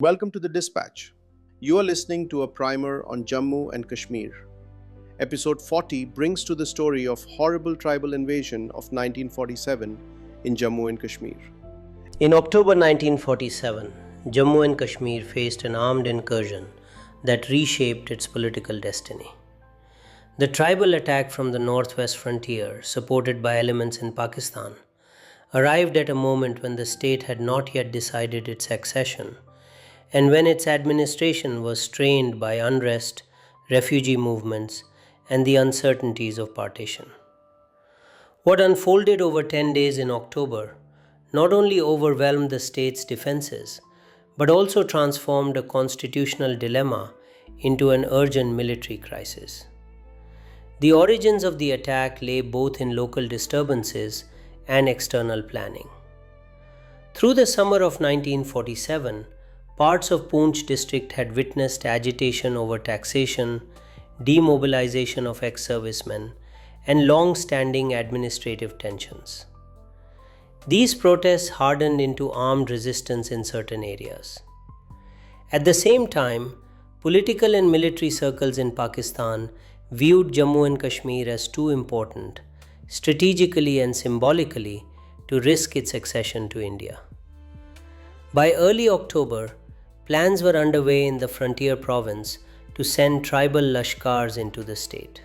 Welcome to the Dispatch. You are listening to a primer on Jammu and Kashmir. Episode 40 brings to the story of horrible tribal invasion of 1947 in Jammu and Kashmir. In October 1947, Jammu and Kashmir faced an armed incursion that reshaped its political destiny. The tribal attack from the northwest frontier, supported by elements in Pakistan, arrived at a moment when the state had not yet decided its accession and when its administration was strained by unrest, refugee movements, and the uncertainties of partition. What unfolded over 10 days in October not only overwhelmed the state's defenses, but also transformed a constitutional dilemma into an urgent military crisis. The origins of the attack lay both in local disturbances and external planning. Through the summer of 1947, parts of Poonch district had witnessed agitation over taxation, demobilization of ex-servicemen, and long-standing administrative tensions. These protests hardened into armed resistance in certain areas. At the same time, political and military circles in Pakistan viewed Jammu and Kashmir as too important, strategically and symbolically, to risk its accession to India. By early October, plans were underway in the frontier province to send tribal lashkars into the state.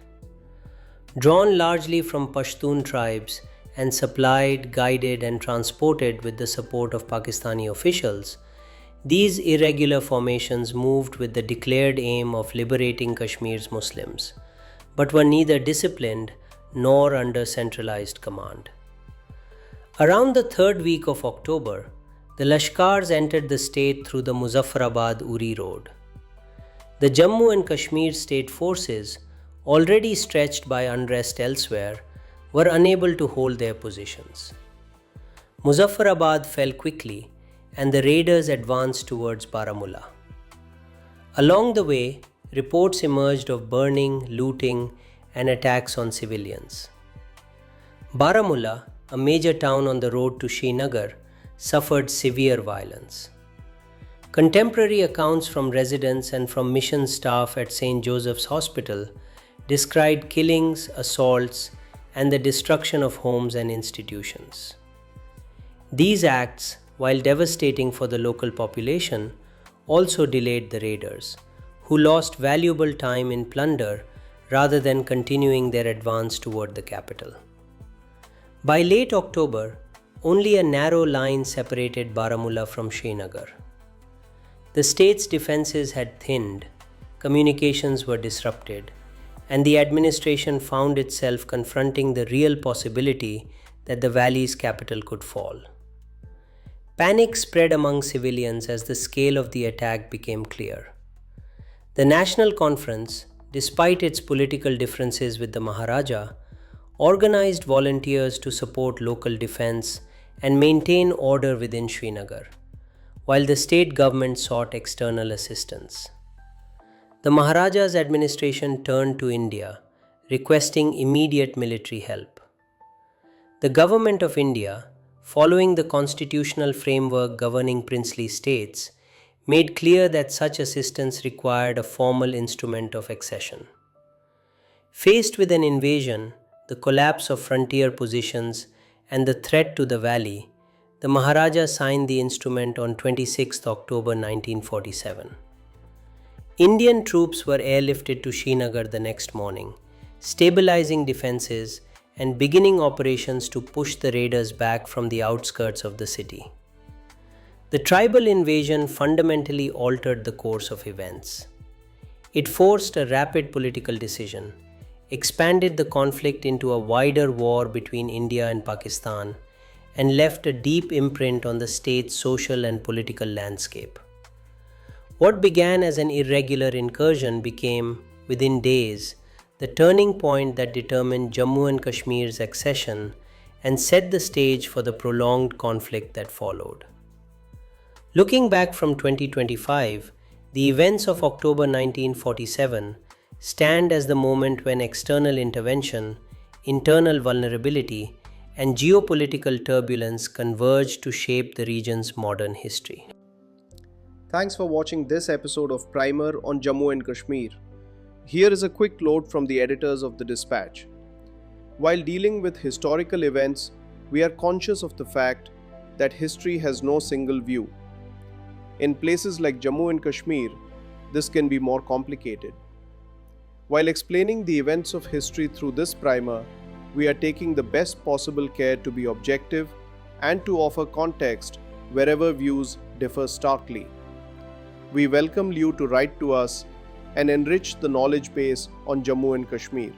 Drawn largely from Pashtun tribes and supplied, guided, and transported with the support of Pakistani officials, these irregular formations moved with the declared aim of liberating Kashmir's Muslims, but were neither disciplined nor under centralized command. Around the third week of October, the Lashkars entered the state through the Muzaffarabad-Uri road. The Jammu and Kashmir state forces, already stretched by unrest elsewhere, were unable to hold their positions. Muzaffarabad fell quickly, and the raiders advanced towards Baramulla. Along the way, reports emerged of burning, looting, and attacks on civilians. Baramulla, a major town on the road to Srinagar, suffered severe violence. Contemporary accounts from residents and from mission staff at St. Joseph's Hospital described killings, assaults, and the destruction of homes and institutions. These acts, while devastating for the local population, also delayed the raiders, who lost valuable time in plunder rather than continuing their advance toward the capital. By late October, only a narrow line separated Baramulla from Srinagar. The state's defenses had thinned, communications were disrupted, and the administration found itself confronting the real possibility that the valley's capital could fall. Panic spread among civilians as the scale of the attack became clear. The National Conference, despite its political differences with the Maharaja, organized volunteers to support local defense and maintain order within Srinagar, while the state government sought external assistance. The Maharaja's administration turned to India, requesting immediate military help. The Government of India, following the constitutional framework governing princely states, made clear that such assistance required a formal instrument of accession. Faced with an invasion, the collapse of frontier positions, and the threat to the valley, the Maharaja signed the instrument on 26 October 1947. Indian troops were airlifted to Srinagar the next morning, stabilizing defenses and beginning operations to push the raiders back from the outskirts of the city. The tribal invasion fundamentally altered the course of events. It forced a rapid political decision, expanded the conflict into a wider war between India and Pakistan, and left a deep imprint on the state's social and political landscape. What began as an irregular incursion became, within days, the turning point that determined Jammu and Kashmir's accession and set the stage for the prolonged conflict that followed. Looking back from 2025, the events of October 1947 stand as the moment when external intervention, internal vulnerability, and geopolitical turbulence converged to shape the region's modern history. Thanks for watching this episode of Primer on Jammu and Kashmir. Here is a quick note from the editors of the Dispatch. While dealing with historical events, we are conscious of the fact that history has no single view. In places like Jammu and Kashmir, this can be more complicated. While explaining the events of history through this primer, we are taking the best possible care to be objective and to offer context wherever views differ starkly. We welcome you to write to us and enrich the knowledge base on Jammu and Kashmir.